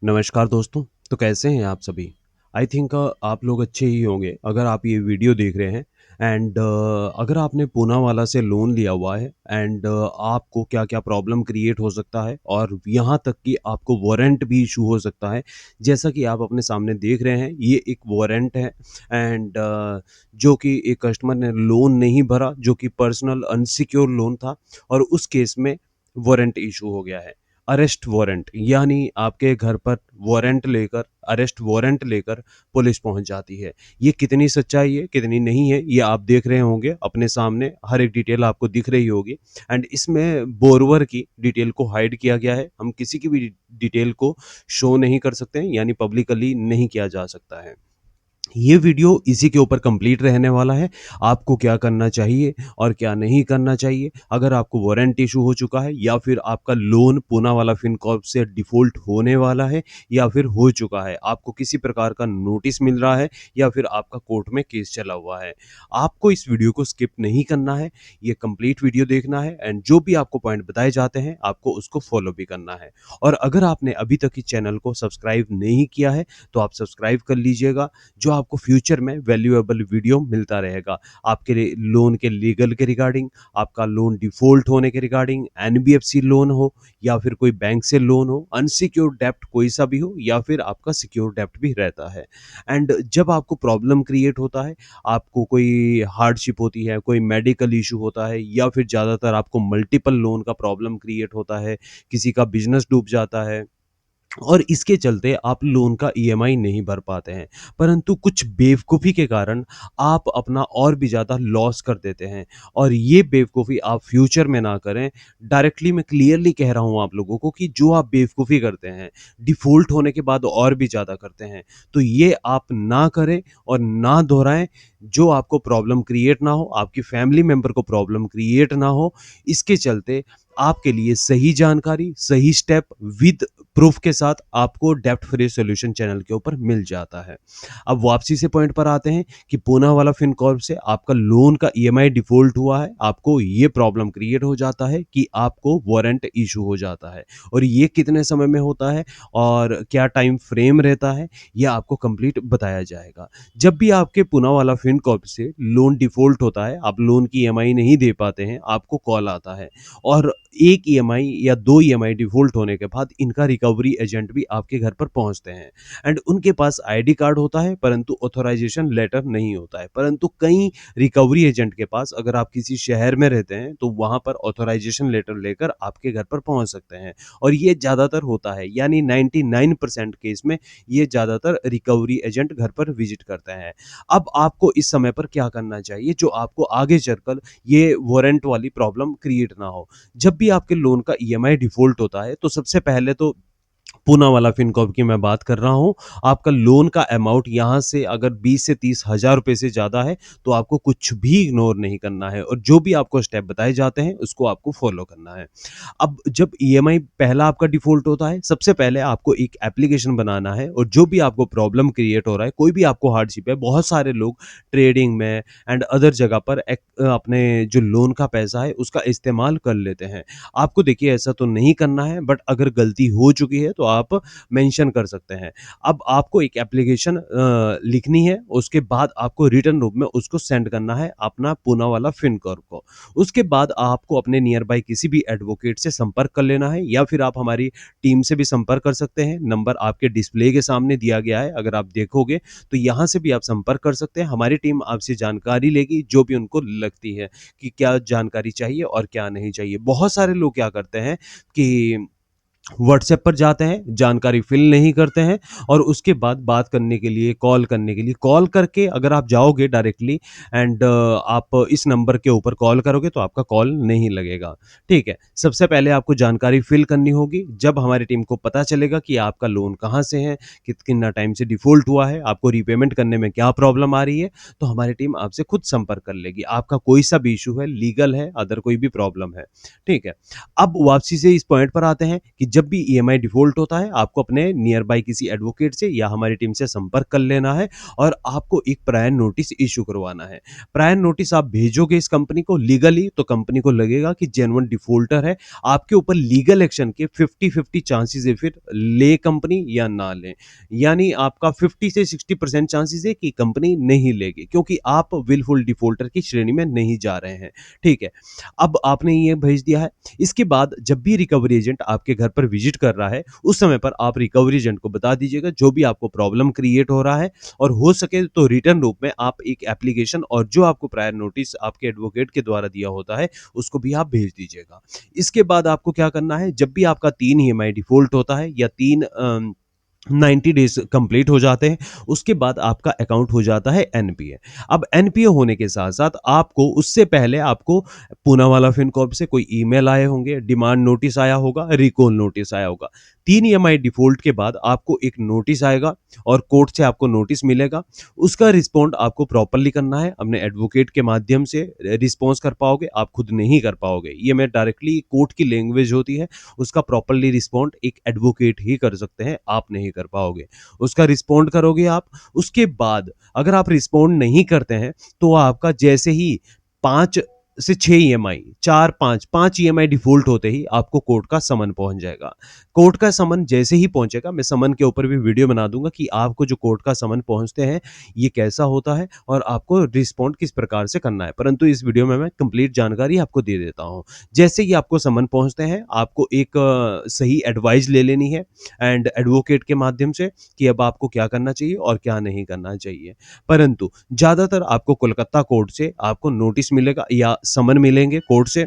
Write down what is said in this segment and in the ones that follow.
नमस्कार दोस्तों। तो कैसे हैं आप सभी? आई थिंक आप लोग अच्छे ही होंगे अगर आप ये वीडियो देख रहे हैं एंड अगर आपने पूनावाला से लोन लिया हुआ है एंड आपको क्या-क्या प्रॉब्लम क्रिएट हो सकता है और यहाँ तक कि आपको वारंट भी इश्यू हो सकता है। जैसा कि आप अपने सामने देख रहे हैं, ये एक वारंट है एंड जो कि एक कस्टमर ने लोन नहीं भरा, जो कि पर्सनल अनसिक्योर लोन था और उस केस में वारंट इश्यू हो गया है। अरेस्ट वारंट यानी आपके घर पर अरेस्ट वारंट लेकर पुलिस पहुंच जाती है। ये कितनी सच्चाई है, कितनी नहीं है, ये आप देख रहे होंगे अपने सामने, हर एक डिटेल आपको दिख रही होगी एंड इसमें बोरोवर की डिटेल को हाइड किया गया है। हम किसी की भी डिटेल को शो नहीं कर सकते हैं, यानी पब्लिकली नहीं किया जा सकता है। ये वीडियो इसी के ऊपर कंप्लीट रहने वाला है। आपको क्या करना चाहिए और क्या नहीं करना चाहिए अगर आपको वारंट इशू हो चुका है या फिर आपका लोन पूनावाला फिनकॉर्प से डिफ़ॉल्ट होने वाला है या फिर हो चुका है। आपको किसी प्रकार का नोटिस मिल रहा है या फिर आपका कोर्ट में केस चला हुआ है। आपको इस वीडियो को स्किप नहीं करना है, ये कंप्लीट वीडियो देखना है एंड जो भी आपको पॉइंट बताए जाते हैं, आपको उसको फ़ॉलो भी करना है। और अगर आपने अभी तक इस चैनल को सब्सक्राइब नहीं किया है, तो आप सब्सक्राइब कर लीजिएगा, जो आपको फ्यूचर में वैल्यूएबल वीडियो मिलता रहेगा। आपके लोन के लीगल के रिगार्डिंग, आपका लोन डिफ़ॉल्ट होने के रिगार्डिंग, एनबीएफसी लोन हो या फिर कोई बैंक से लोन हो, अनसिक्योर्ड डेब्ट कोई सा भी हो या फिर आपका सिक्योर डेब्ट भी रहता है। एंड जब आपको प्रॉब्लम क्रिएट होता है, आपको कोई हार्डशिप होती है, कोई मेडिकल इश्यू होता है या फिर ज़्यादातर आपको मल्टीपल लोन का प्रॉब्लम क्रिएट होता है, किसी का बिज़नेस डूब जाता है और इसके चलते आप लोन का ईएमआई नहीं भर पाते हैं, परंतु कुछ बेवकूफ़ी के कारण आप अपना और भी ज़्यादा लॉस कर देते हैं और ये बेवकूफ़ी आप फ्यूचर में ना करें। डायरेक्टली मैं क्लियरली कह रहा हूँ आप लोगों को कि जो आप बेवकूफ़ी करते हैं, डिफ़ॉल्ट होने के बाद और भी ज़्यादा करते हैं, तो ये आप ना करें और ना दोहराएँ। जो आपको प्रॉब्लम क्रिएट ना हो, आपकी फैमिली मेंबर को प्रॉब्लम क्रिएट ना हो, इसके चलते आपके लिए सही जानकारी, सही स्टेप विद प्रूफ के साथ आपको डेब्ट फ्री सॉल्यूशन चैनल के ऊपर मिल जाता है। अब वापसी से पॉइंट पर आते हैं कि पूनावाला फिनकॉर्प से आपका लोन का ईएमआई डिफ़ॉल्ट हुआ है, आपको ये प्रॉब्लम क्रिएट हो जाता है कि आपको वारंट इश्यू हो जाता है और ये कितने समय में होता है और क्या टाइम फ्रेम रहता है, ये आपको कंप्लीट बताया जाएगा। जब भी आपके पूनावाला फिनकॉर्प से लोन डिफ़ॉल्ट होता है, आप लोन की ईएमआई नहीं दे पाते हैं, आपको कॉल आता है और 1 ईएमआई या 2 ईएमआई डिफ़ॉल्ट होने के बाद इनका रिकवरी एजेंट भी आपके घर पर पहुँचते हैं एंड उनके पास आईडी कार्ड होता है, परंतु ऑथराइज़ेशन लेटर नहीं होता है। परंतु कई रिकवरी एजेंट के पास, अगर आप किसी शहर में रहते हैं, तो वहाँ पर ऑथराइज़ेशन लेटर लेकर आपके घर पर पहुँच सकते हैं और ये ज़्यादातर होता है, यानी 99% केस में ये ज़्यादातर रिकवरी एजेंट घर पर विज़िट करते हैं। अब आपको इस समय पर क्या करना चाहिए, जो आपको आगे चलकर ये वारंट वाली प्रॉब्लम क्रिएट ना हो। जब भी आपके लोन का ईएमआई डिफ़ॉल्ट होता है, तो सबसे पहले तो पूनावाला फिनकॉर्प की मैं बात कर रहा हूँ। आपका लोन का अमाउंट यहाँ से अगर 20 से 30 हज़ार रुपए से ज़्यादा है, तो आपको कुछ भी इग्नोर नहीं करना है और जो भी आपको स्टेप बताए जाते हैं, उसको आपको फ़ॉलो करना है। अब जब ईएमआई पहला आपका डिफ़ॉल्ट होता है, सबसे पहले आपको एक एप्लीकेशन बनाना है और जो भी आपको प्रॉब्लम क्रिएट हो रहा है, कोई भी आपको हार्डशिप है, बहुत सारे लोग ट्रेडिंग में एंड अदर जगह पर अपने जो लोन का पैसा है, उसका इस्तेमाल कर लेते हैं। आपको देखिए ऐसा तो नहीं करना है, बट अगर गलती हो चुकी है तो आप मेंशन कर सकते हैं। अब आपको एक एप्लीकेशन लिखनी है, उसके बाद आपको रिटन रूप में उसको सेंड करना है अपना पूनावाला फिनकॉर्प को। उसके बाद आपको अपने नियर बाय किसी भी एडवोकेट से संपर्क कर लेना है या फिर आप हमारी टीम से भी संपर्क कर सकते हैं। नंबर आपके डिस्प्ले के सामने दिया गया है, अगर आप देखोगे तो यहाँ से भी आप संपर्क कर सकते हैं। हमारी टीम आपसे जानकारी लेगी, जो भी उनको लगती है कि क्या जानकारी चाहिए और क्या नहीं चाहिए। बहुत सारे लोग क्या करते हैं कि व्हाट्सएप पर जाते हैं, जानकारी फिल नहीं करते हैं और उसके बाद बात करने के लिए, कॉल करके अगर आप जाओगे डायरेक्टली एंड आप इस नंबर के ऊपर कॉल करोगे तो आपका कॉल नहीं लगेगा, ठीक है? सबसे पहले आपको जानकारी फिल करनी होगी। जब हमारी टीम को पता चलेगा कि आपका लोन कहाँ से है, कितना टाइम से डिफ़ॉल्ट हुआ है, आपको रीपेमेंट करने में क्या प्रॉब्लम आ रही है, तो हमारी टीम आपसे खुद संपर्क कर लेगी। आपका कोई सा भी इश्यू है, लीगल है, अदर कोई भी प्रॉब्लम है, ठीक है? अब वापसी से इस पॉइंट पर आते हैं कि जब भी ईएमआई डिफ़ॉल्ट होता है, आपको अपने नियर बाय किसी एडवोकेट से या हमारी टीम से संपर्क कर लेना है और आपको एक प्रायर नोटिस इश्यू करवाना है। प्रायर नोटिस आप भेजोगे इस कंपनी को लीगली, तो कंपनी को लगेगा कि जेन्युइन डिफ़ॉल्टर है। आपके ऊपर लीगल एक्शन के 50-50 चांसेस है, फिर ले कंपनी या ना ले। यानी आपका 50 से 60% चांसेस है कि कंपनी नहीं लेगी, क्योंकि आप विलफुल डिफ़ॉल्टर की श्रेणी में नहीं जा रहे हैं। ठीक है, अब आपने ये भेज दिया है। इसके बाद जब भी रिकवरी एजेंट आपके घर पर विजिट कर रहा है, उस समय पर आप रिकवरी एजेंट को बता दीजिएगा जो भी आपको प्रॉब्लम क्रिएट हो रहा है, और हो सके तो रिटर्न रूप में आप एक एप्लीकेशन और जो आपको प्रायर नोटिस आपके एडवोकेट के द्वारा दिया होता है, उसको भी आप भेज दीजिएगा। इसके बाद आपको क्या करना है, जब भी आपका 3 ईएमआई डिफ़ॉल्ट होता है या 3 90 डेज कंप्लीट हो जाते हैं, उसके बाद आपका अकाउंट हो जाता है एनपीए। अब एनपीए होने के साथ-साथ आपको उससे पहले आपको पूनावाला फिनकॉर्प से कोई ईमेल आए होंगे, डिमांड नोटिस आया होगा, रिकॉल नोटिस आया होगा। 3 ईएमआई डिफ़ॉल्ट के बाद आपको एक नोटिस आएगा और कोर्ट से आपको नोटिस मिलेगा। उसका रिस्पॉन्ड आपको प्रॉपर्ली करना है, अपने एडवोकेट के माध्यम से रिस्पॉन्स कर पाओगे, आप खुद नहीं कर पाओगे। ये मैं डायरेक्टली कोर्ट की लैंग्वेज होती है, उसका प्रॉपर्ली रिस्पॉन्ड एक एडवोकेट ही कर सकते हैं, आप नहीं कर पाओगे। उसका रिस्पॉन्ड करोगे आप, उसके बाद अगर आप रिस्पॉन्ड नहीं करते हैं, तो आपका जैसे ही 5 से 6 ईएमआई 4-5 ईएमआई डिफ़ॉल्ट होते ही आपको कोर्ट का समन पहुँच जाएगा। कोर्ट का समन जैसे ही पहुँचेगा, मैं समन के ऊपर भी वीडियो बना दूँगा कि आपको जो कोर्ट का समन पहुँचते हैं, ये कैसा होता है और आपको रिस्पॉन्ड किस प्रकार से करना है। परंतु इस वीडियो में मैं कंप्लीट जानकारी आपको दे देता हूँ। जैसे ही आपको समन पहुँचते हैं, आपको एक सही एडवाइस ले लेनी है एंड एडवोकेट के माध्यम से कि अब आपको क्या करना चाहिए और क्या नहीं करना चाहिए। परंतु ज़्यादातर आपको कोलकाता कोर्ट से आपको नोटिस मिलेगा या समन मिलेंगे कोर्ट से,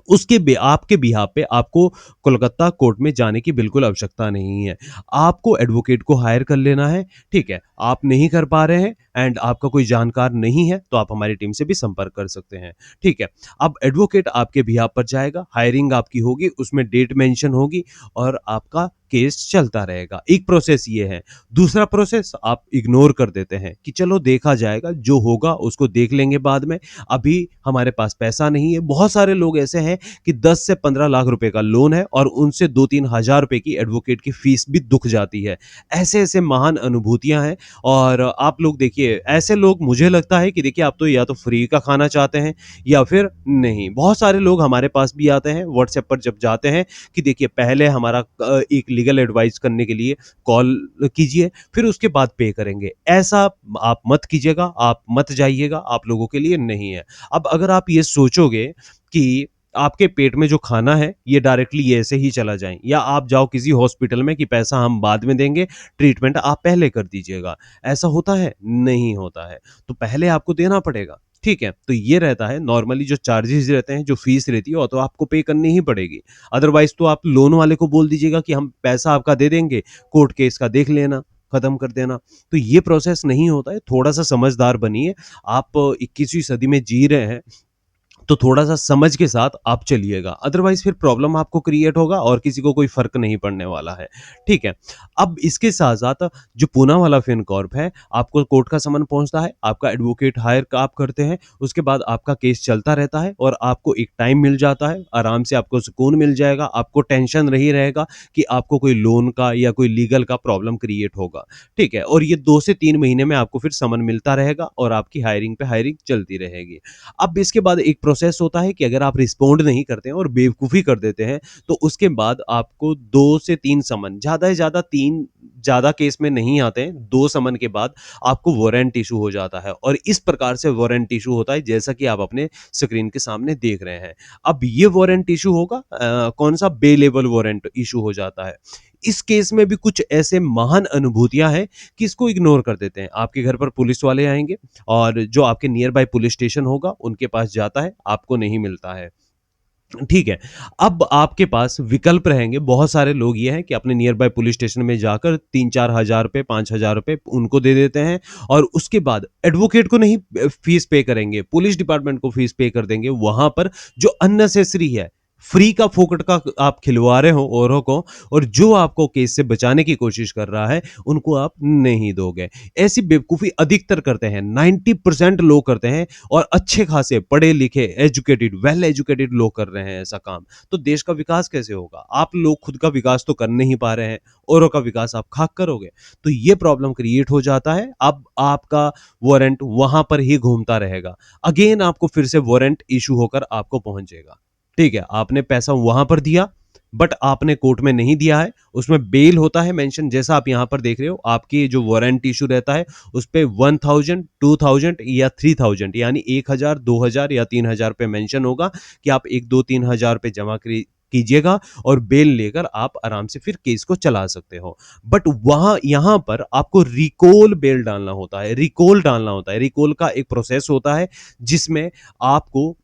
उसके आपके बिहाफ पे आपको कोलकाता कोर्ट में जाने की बिल्कुल आवश्यकता नहीं है। आपको एडवोकेट को हायर कर लेना है, ठीक है? आप नहीं कर पा रहे हैं एंड आपका कोई जानकार नहीं है, तो आप हमारी टीम से भी संपर्क कर सकते हैं, ठीक है? अब एडवोकेट आपके बिहाफ पर जाएगा, हायरिंग आपकी होगी, उसमें डेट मेंशन होगी और आपका केस चलता रहेगा। एक प्रोसेस ये है। दूसरा प्रोसेस आप इग्नोर कर देते हैं कि चलो देखा जाएगा, जो होगा उसको देख लेंगे बाद में, अभी हमारे पास पैसा नहीं है। बहुत सारे लोग ऐसे हैं कि 10 से 15 लाख रुपए का लोन है और उनसे 2-3 हज़ार रुपए की एडवोकेट की फीस भी दुख जाती है। ऐसे-ऐसे महान अनुभूतियाँ हैं और आप लोग देखिए, ऐसे लोग मुझे लगता है कि देखिए आप तो या तो फ्री का खाना चाहते हैं या फिर नहीं। बहुत सारे लोग हमारे पास भी आते हैं व्हाट्सएप पर जब जाते हैं कि देखिए पहले हमारा एक लीगल एडवाइस करने के लिए कॉल कीजिए, फिर उसके बाद पे करेंगे। ऐसा आप मत कीजिएगा, आप मत जाइएगा, आप लोगों के लिए नहीं है। अब अगर आप ये सोचोगे कि आपके पेट में जो खाना है ये डायरेक्टली ऐसे ही चला जाए, या आप जाओ किसी हॉस्पिटल में कि पैसा हम बाद में देंगे, ट्रीटमेंट आप पहले कर दीजिएगा, ऐसा होता है? नहीं होता है। तो पहले आपको देना पड़ेगा, ठीक है? तो ये रहता है नॉर्मली जो चार्जेस रहते हैं, जो फीस रहती है, वो तो आपको पे करनी ही पड़ेगी। अदरवाइज तो आप लोन वाले को बोल दीजिएगा कि हम पैसा आपका दे देंगे, कोर्ट केस का देख लेना, खत्म कर देना। तो ये प्रोसेस नहीं होता है। थोड़ा सा समझदार बनिए। आप 21वीं सदी में जी रहे हैं, तो थोड़ा-सा समझ के साथ आप चलिएगा, अदरवाइज़ फिर प्रॉब्लम आपको क्रिएट होगा और किसी को कोई फ़र्क नहीं पड़ने वाला है, ठीक है? अब इसके साथ-साथ जो पूनावाला फिनकॉर्प है, आपको कोर्ट का समन पहुँचता है, आपका एडवोकेट हायर आप करते हैं, उसके बाद आपका केस चलता रहता है और आपको एक टाइम मिल जाता है, आराम से आपको सुकून मिल जाएगा, आपको टेंशन नहीं रहेगा कि आपको कोई लोन का या कोई लीगल का प्रॉब्लम क्रिएट होगा, ठीक है? और ये 2 से 3 महीने में आपको फिर समन मिलता रहेगा और आपकी हायरिंग पे हायरिंग चलती रहेगी। अब इसके बाद एक प्रोसेस होता है कि अगर आप रिस्पॉन्ड नहीं करते हैं और बेवकूफ़ी कर देते हैं, तो उसके बाद आपको 2 से 3 समन, ज़्यादा से ज़्यादा 3, ज़्यादा केस में नहीं आते हैं, 2 समन के बाद आपको वारंट इश्यू हो जाता है और इस प्रकार से वारंट इश्यू होता है जैसा कि आप अपने स्क्रीन के सामने देख रहे हैं। अब ये वारंट इश्यू होगा कौन-सा बेलेबल वारंट इश्यू हो जाता है। इस केस में भी कुछ ऐसे महान अनुभूतियाँ हैं कि इसको इग्नोर कर देते हैं। आपके घर पर पुलिस वाले आएँगे और जो आपके नियर बाय पुलिस स्टेशन होगा, उनके पास जाता है, आपको नहीं मिलता है। ठीक है। अब आपके पास विकल्प रहेंगे, बहुत सारे लोग ये हैं कि अपने नियर बाय पुलिस स्टेशन में जाकर 3-4 हज़ार रुपए, 5 हज़ार रुपए उनको दे देते हैं और उसके बाद एडवोकेट को नहीं फीस पे करेंगे, पुलिस डिपार्टमेंट को फीस पे कर देंगे। वहाँ पर जो अननेसेसरी है, फ्री का फोकट का आप खिलवा रहे हो औरों को, और जो आपको केस से बचाने की कोशिश कर रहा है उनको आप नहीं दोगे। ऐसी बेवकूफ़ी अधिकतर करते हैं, 90% लोग करते हैं, और अच्छे खासे पढ़े लिखे एजुकेटेड वेल एजुकेटेड लोग कर रहे हैं ऐसा काम। तो देश का विकास कैसे होगा? आप लोग खुद का विकास तो कर नहीं पा रहे हैं, औरों का विकास आप खाक करोगे। तो ये प्रॉब्लम क्रिएट हो जाता है। अब आपका वारंट वहां पर ही घूमता रहेगा, अगेन आपको फिर से वारंट इशू होकर आपको पहुंचेगा। ठीक है, आपने पैसा वहां पर दिया, बट आपने कोर्ट में नहीं दिया है। उसमें बेल होता है मेंशन, जैसा आप यहां पर देख रहे हो, आपकी जो वारंट इशू रहता है उस पे 1000, 2000 या 3000, यानी 1000, 2000 या 3000 पे मेंशन होगा कि आप 1, 2, 3 हजार पे जमा कीजिएगा, और बेल लेकर आप आराम से फिर केस को चला सकते हो। बट वहां यहां पर आपको रिकॉल बेल डालना होता है, रिकॉल डालना होता है। रिकॉल का एक प्रोसेस होता है जिसमें आपको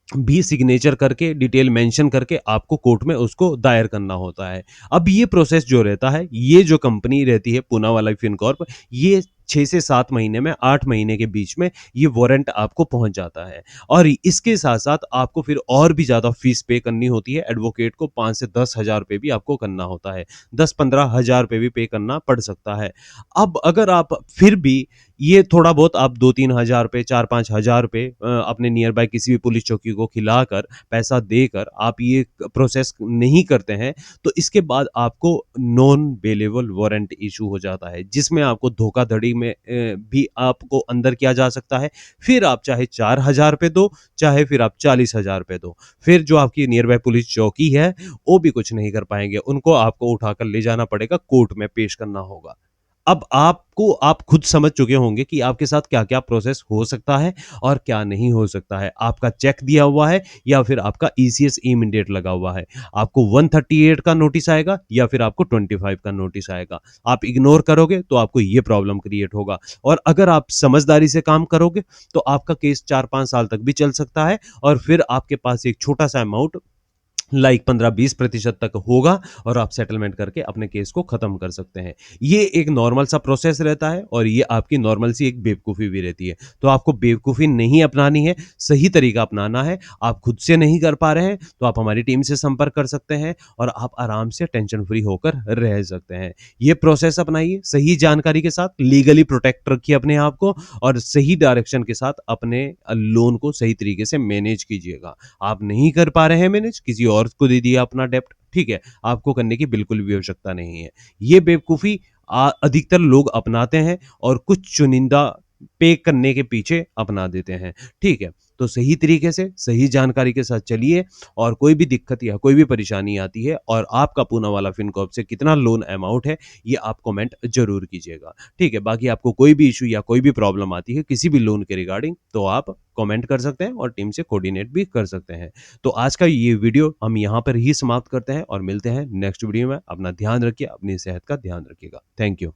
भी सिग्नेचर करके डिटेल मेंशन करके आपको कोर्ट में उसको दायर करना होता है। अब ये प्रोसेस जो रहता है, ये जो कंपनी रहती है पूनावाला फिनकॉर्प, ये 6 से 7 महीने में, 8 महीने के बीच में ये वारंट आपको पहुंच जाता है। और इसके साथ साथ आपको फिर और भी ज्यादा फीस पे करनी होती है। एडवोकेट को 5 से 10 हजार रुपये भी आपको करना होता है, 10, 15 हजार रुपये भी पे करना पड़ सकता है। अब अगर आप फिर भी ये थोड़ा बहुत आप 2, 3 हजार रुपये, 4, 5 हजार रुपये अपने नियर बाय किसी भी पुलिस चौकी को खिलाकर, पैसा देकर आप ये प्रोसेस नहीं करते हैं, तो इसके बाद आपको नॉन बेलेबल वारंट इशू हो जाता है, जिसमें आपको धोखाधड़ी में भी आपको अंदर किया जा सकता है। फिर आप चाहे 4 हजार रुपये दो, चाहे फिर आप 40 हजार रुपये दो, फिर जो आपकी नियर बाय पुलिस चौकी है वो भी कुछ नहीं कर पाएंगे, उनको आपको उठाकर ले जाना पड़ेगा, कोर्ट में पेश करना होगा। अब आपको आप खुद समझ चुके होंगे कि आपके साथ क्या-क्या प्रोसेस हो सकता है और क्या नहीं हो सकता है। आपका चेक दिया हुआ है या फिर आपका ईसीएस इमीडिएट लगा हुआ है। आपको 138 का नोटिस आएगा या फिर आपको 25 का नोटिस आएगा। आप इग्नोर करोगे तो आपको ये प्रॉब्लम क्रिएट होगा, और अगर आप समझदारी से काम करोगे तो आपका केस 4-5 साल तक भी चल सकता है, और फिर आपके पास एक छोटा-सा अमाउंट लाइक 15-20% तक होगा, और आप सेटलमेंट करके अपने केस को खत्म कर सकते हैं। ये एक नॉर्मल सा प्रोसेस रहता है, और ये आपकी नॉर्मल सी एक बेवकूफ़ी भी रहती है। तो आपको बेवकूफ़ी नहीं अपनानी है, सही तरीका अपनाना है। आप खुद से नहीं कर पा रहे हैं तो आप हमारी टीम से संपर्क कर सकते हैं, और आप आराम से टेंशन फ्री होकर रह सकते हैं। ये प्रोसेस अपनाइए सही जानकारी के साथ, लीगली प्रोटेक्ट रखिए अपने आप को, और सही डायरेक्शन के साथ अपने लोन को सही तरीके से मैनेज कीजिएगा। आप नहीं कर पा रहे हैं मैनेज, किसी और को दे दिया अपना डेप्ट, ठीक है, आपको करने की बिल्कुल भी आवश्यकता नहीं है। ये बेवकूफ़ी अधिकतर लोग अपनाते हैं, और कुछ चुनिंदा पे करने के पीछे अपना देते हैं, ठीक है। तो सही तरीके से सही जानकारी के साथ चलिए, और कोई भी दिक्कत या कोई भी परेशानी आती है और आपका पूनावाला फिनकॉर्प से कितना लोन अमाउंट है, ये आप कमेंट जरूर कीजिएगा, ठीक है। बाकी आपको कोई भी इशू या कोई भी प्रॉब्लम आती है किसी भी लोन के रिगार्डिंग, तो आप कमेंट कर सकते हैं और टीम से कोऑर्डिनेट भी कर सकते हैं। तो आज का ये वीडियो हम यहाँ पर ही समाप्त करते हैं, और मिलते हैं नेक्स्ट वीडियो में। अपना ध्यान रखिए, अपनी सेहत का ध्यान रखिएगा। Thank you.